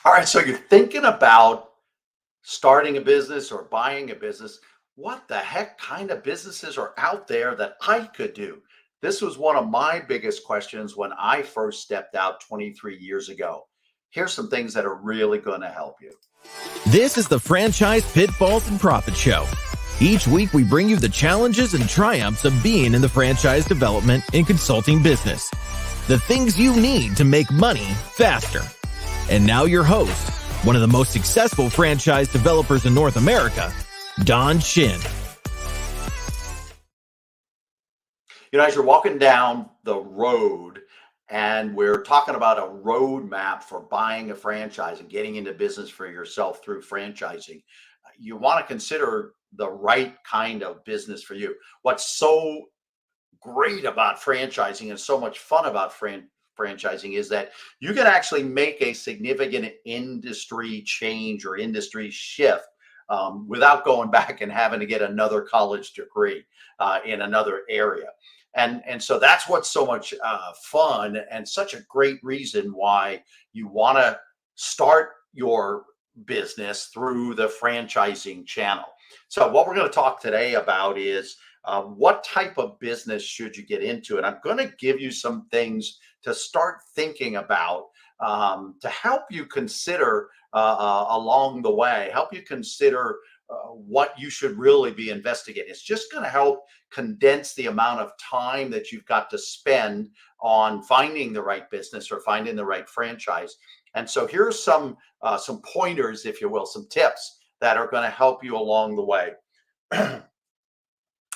All right, so you're thinking about starting a business or buying a business. What the heck kind of businesses are out there that I could do? This was one of my biggest questions when I first stepped out 23 years ago. Here's some things that are really going to help you. This is the Franchise Pitfalls and Profit Show. Each week, we bring you the challenges and triumphs of being in the franchise development and consulting business. The things you need to make money faster. And now your host, one of the most successful franchise developers in North America, Don Shin. As you're walking down the road and we're talking about a roadmap for buying a franchise and getting into business for yourself through franchising, you want to consider the right kind of business for you. What's so great about franchising and so much fun about franchising is that you can actually make a significant industry change or industry shift without going back and having to get another college degree in another area. And so that's what's so much fun and such a great reason why you want to start your business through the franchising channel. So what we're going to talk today about is what type of business should you get into? And I'm going to give you some things to start thinking about to help you consider along the way, help you consider what you should really be investigating. It's just going to help condense the amount of time that you've got to spend on finding the right business or finding the right franchise. And so here's some pointers, if you will, some tips that are going to help you along the way.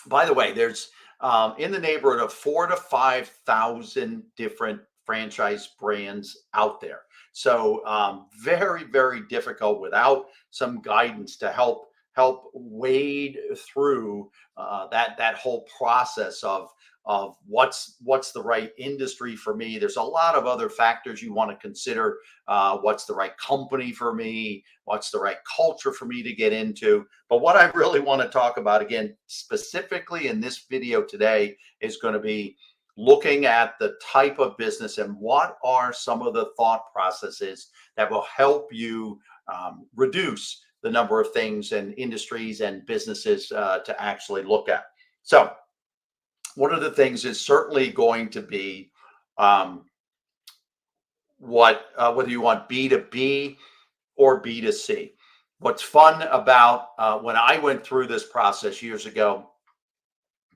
By the way, there's in the neighborhood of 4,000 to 5,000 different franchise brands out there. So very, very difficult without some guidance to help wade through that whole process of what's the right industry for me. There's a lot of other factors you want to consider. What's the right company for me? What's the right culture for me to get into? But what I really want to talk about, again, specifically in this video today, is going to be looking at the type of business and what are some of the thought processes that will help you reduce the number of things and industries and businesses to actually look at. So one of the things is certainly going to be whether you want B2B or B2C. What's fun about when I went through this process years ago,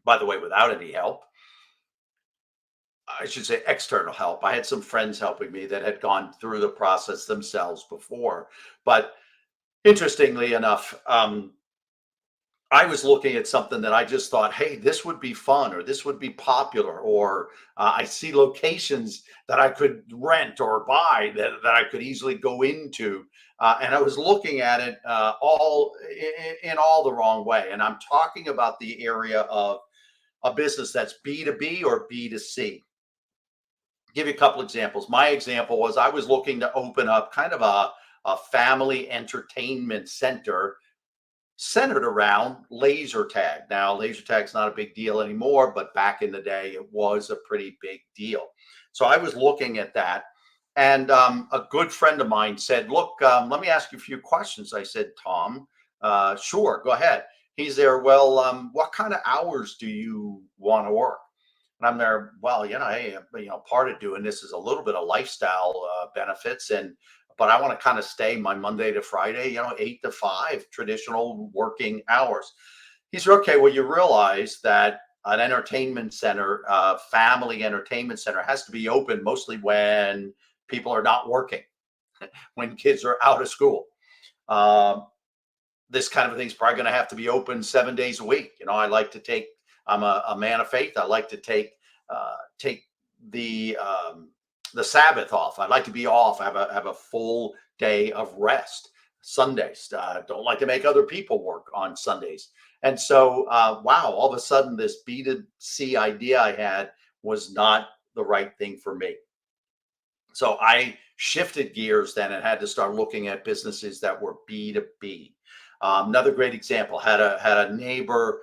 by the way, without any help, I should say external help. I had some friends helping me that had gone through the process themselves before. But interestingly enough, I was looking at something that I just thought, hey, this would be fun, or this would be popular, or I see locations that I could rent or buy that I could easily go into. And I was looking at it all in all the wrong way. And I'm talking about the area of a business that's B2B or B2C. Give you a couple examples. My example was I was looking to open up kind of a family entertainment center centered around laser tag. Now, laser tag's not a big deal anymore, but back in the day, it was a pretty big deal. So I was looking at that, and a good friend of mine said, look, let me ask you a few questions. I said, Tom, sure, go ahead. He's there, well, what kind of hours do you want to work? And I'm there, well, hey, part of doing this is a little bit of lifestyle benefits, but I want to kind of stay my Monday to Friday, 8 to 5 traditional working hours. He said, okay, well, you realize that an entertainment center, family entertainment center, has to be open mostly when people are not working, when kids are out of school. This kind of thing is probably going to have to be open 7 days a week. I like to take, I'm a man of faith. I like to take the Sabbath off. I'd like to be off. Have a full day of rest. Sundays. Don't like to make other people work on Sundays. And so, wow, all of a sudden, this B2C idea I had was not the right thing for me. So I shifted gears then and had to start looking at businesses that were B2B. Another great example, had a neighbor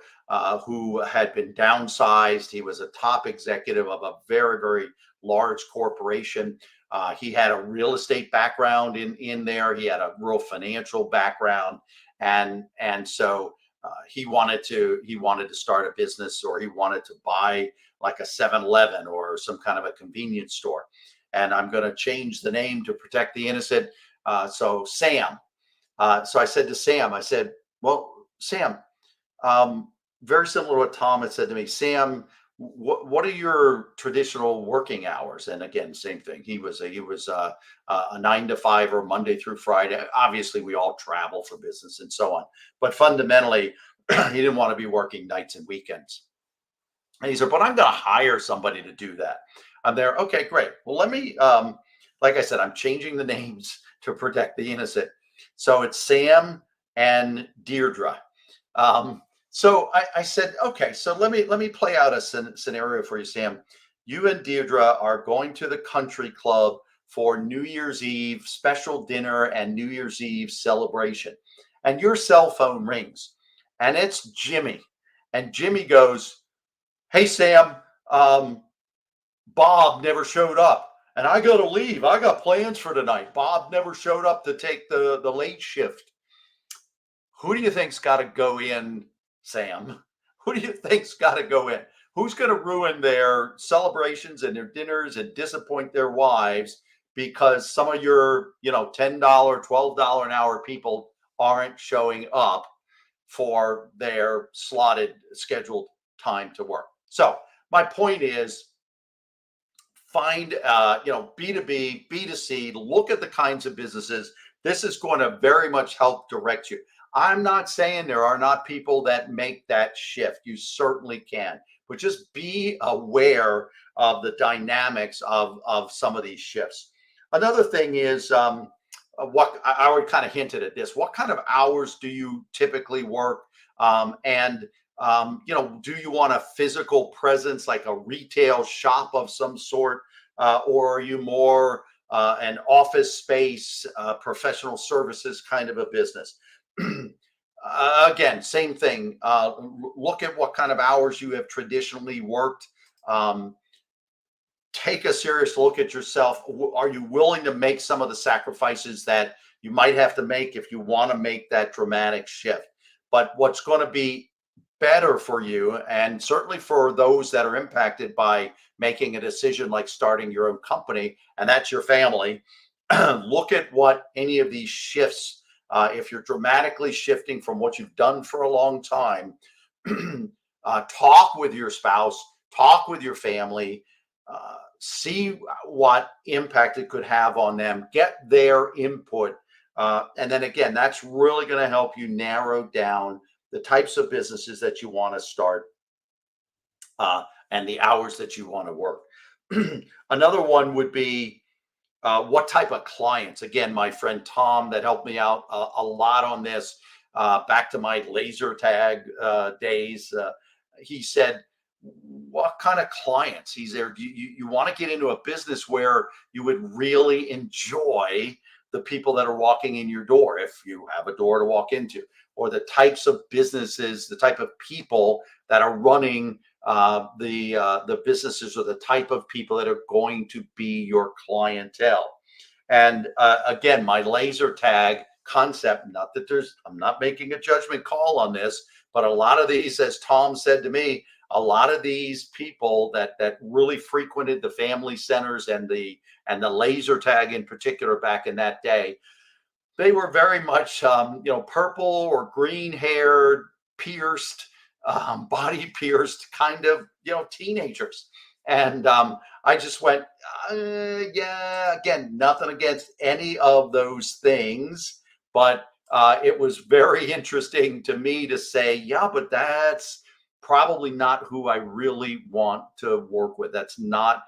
who had been downsized. He was a top executive of a very, very large corporation, He had a real estate background in there. He had a real financial background, and so he wanted to start a business, or he wanted to buy like a 7-Eleven or some kind of a convenience store. And I'm going to change the name to protect the innocent. So Sam. So I said to Sam, I said, well, Sam, very similar to what Tom had said to me. Sam, what are your traditional working hours? And again, same thing. He was a 9 to 5 or Monday through Friday. Obviously, we all travel for business and so on, but fundamentally, he didn't want to be working nights and weekends. And he said, but I'm going to hire somebody to do that. I'm there. Okay, great. Well, let me, like I said, I'm changing the names to protect the innocent. So it's Sam and Deirdre. So I said, okay, so let me play out a scenario for you, Sam. You and Deirdre are going to the country club for New Year's Eve special dinner and New Year's Eve celebration. And your cell phone rings, and it's Jimmy. And Jimmy goes, hey, Sam, Bob never showed up. And I got to leave. I got plans for tonight. Bob never showed up to take the late shift. Who do you think's got to go in, Sam? Who do you think's got to go in? Who's going to ruin their celebrations and their dinners and disappoint their wives because some of your, $10, $12 an hour people aren't showing up for their slotted scheduled time to work? So my point is, find B2B, B2C, look at the kinds of businesses. This is going to very much help direct you. I'm not saying there are not people that make that shift. You certainly can, but just be aware of the dynamics of some of these shifts. Another thing is, what I already kind of hinted at this. What kind of hours do you typically work? Do you want a physical presence, like a retail shop of some sort, or are you more an office space, professional services kind of a business? Again, same thing. Look at what kind of hours you have traditionally worked. Take a serious look at yourself. Are you willing to make some of the sacrifices that you might have to make if you want to make that dramatic shift? But what's going to be better for you, and certainly for those that are impacted by making a decision like starting your own company, and that's your family, look at what any of these shifts, if you're dramatically shifting from what you've done for a long time, talk with your spouse, talk with your family, see what impact it could have on them, get their input. And then again, that's really going to help you narrow down the types of businesses that you want to start, and the hours that you want to work. Another one would be, what type of clients? Again, my friend Tom that helped me out a lot on this, back to my laser tag days. He said, what kind of clients? He's there. You want to get into a business where you would really enjoy the people that are walking in your door, if you have a door to walk into, or the types of businesses, the type of people that are running the businesses, or the type of people that are going to be your clientele. And again, my laser tag concept, not that I'm not making a judgment call on this, but a lot of these, as Tom said to me, a lot of these people that really frequented the family centers and the laser tag in particular back in that day, they were very much purple or green haired, pierced, body pierced kind of teenagers. And I just went, yeah, again, nothing against any of those things, but it was very interesting to me to say, yeah, but that's probably not who I really want to work with. That's not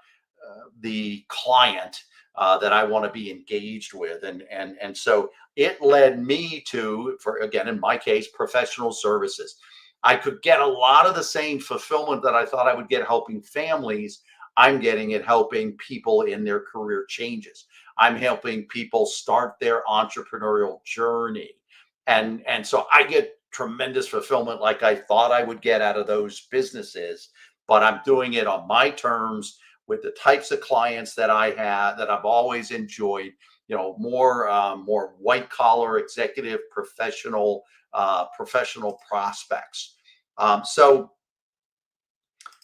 the client that I want to be engaged with. And so it led me to, for again, in my case, professional services. I could get a lot of the same fulfillment that I thought I would get helping families. I'm getting it helping people in their career changes. I'm helping people start their entrepreneurial journey. And so I get tremendous fulfillment like I thought I would get out of those businesses, but I'm doing it on my terms with the types of clients that I had, that I've always enjoyed. More white collar, executive, professional prospects. Um, so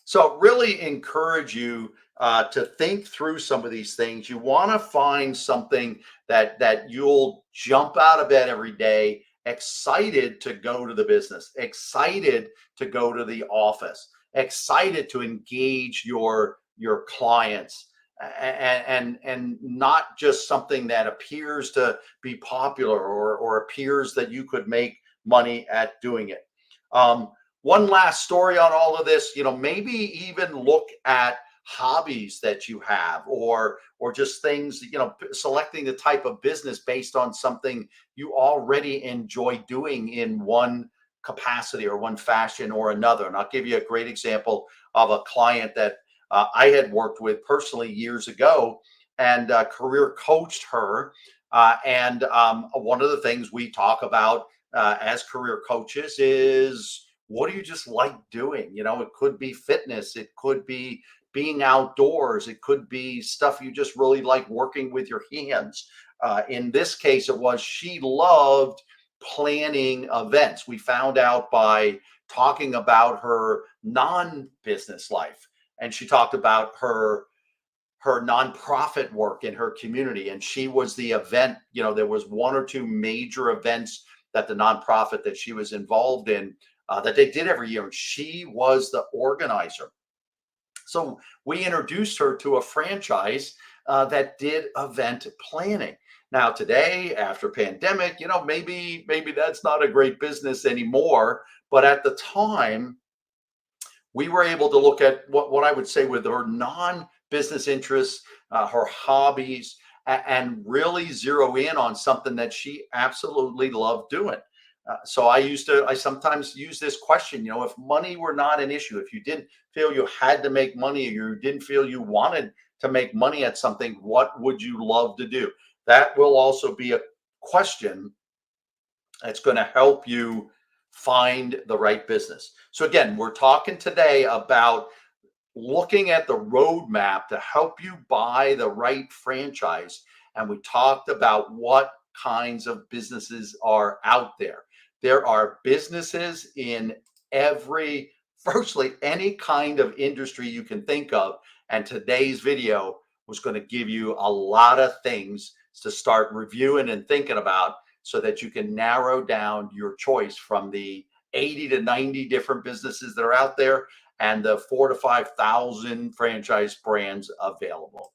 so really encourage you to think through some of these things. You want to find something that you'll jump out of bed every day, excited to go to the business, excited to go to the office, excited to engage your clients, and not just something that appears to be popular, or appears that you could make money at doing it. One last story on all of this, maybe even look at hobbies that you have, or just things, selecting the type of business based on something you already enjoy doing in one capacity or one fashion or another. And I'll give you a great example of a client that I had worked with personally years ago, and career coached her. And one of the things we talk about as career coaches is, what do you just like doing? It could be fitness, it could be being outdoors, it could be stuff you just really like working with your hands. In this case, it was, she loved planning events. We found out by talking about her non-business life, and she talked about her nonprofit work in her community, and she was the event. There was one or two major events that the nonprofit that she was involved in, that they did every year, and she was the organizer. So we introduced her to a franchise that did event planning. Now today, after pandemic, maybe that's not a great business anymore, but at the time, we were able to look at what I would say with her non-business interests, her hobbies, and really zero in on something that she absolutely loved doing. So I sometimes use this question, if money were not an issue, if you didn't feel you had to make money, or you didn't feel you wanted to make money at something, what would you love to do? That will also be a question that's going to help you find the right business. So again, we're talking today about looking at the roadmap to help you buy the right franchise. And we talked about what kinds of businesses are out there. There are businesses in virtually any kind of industry you can think of. And today's video was going to give you a lot of things to start reviewing and thinking about, so that you can narrow down your choice from the 80 to 90 different businesses that are out there, and the 4,000 to 5,000 franchise brands available.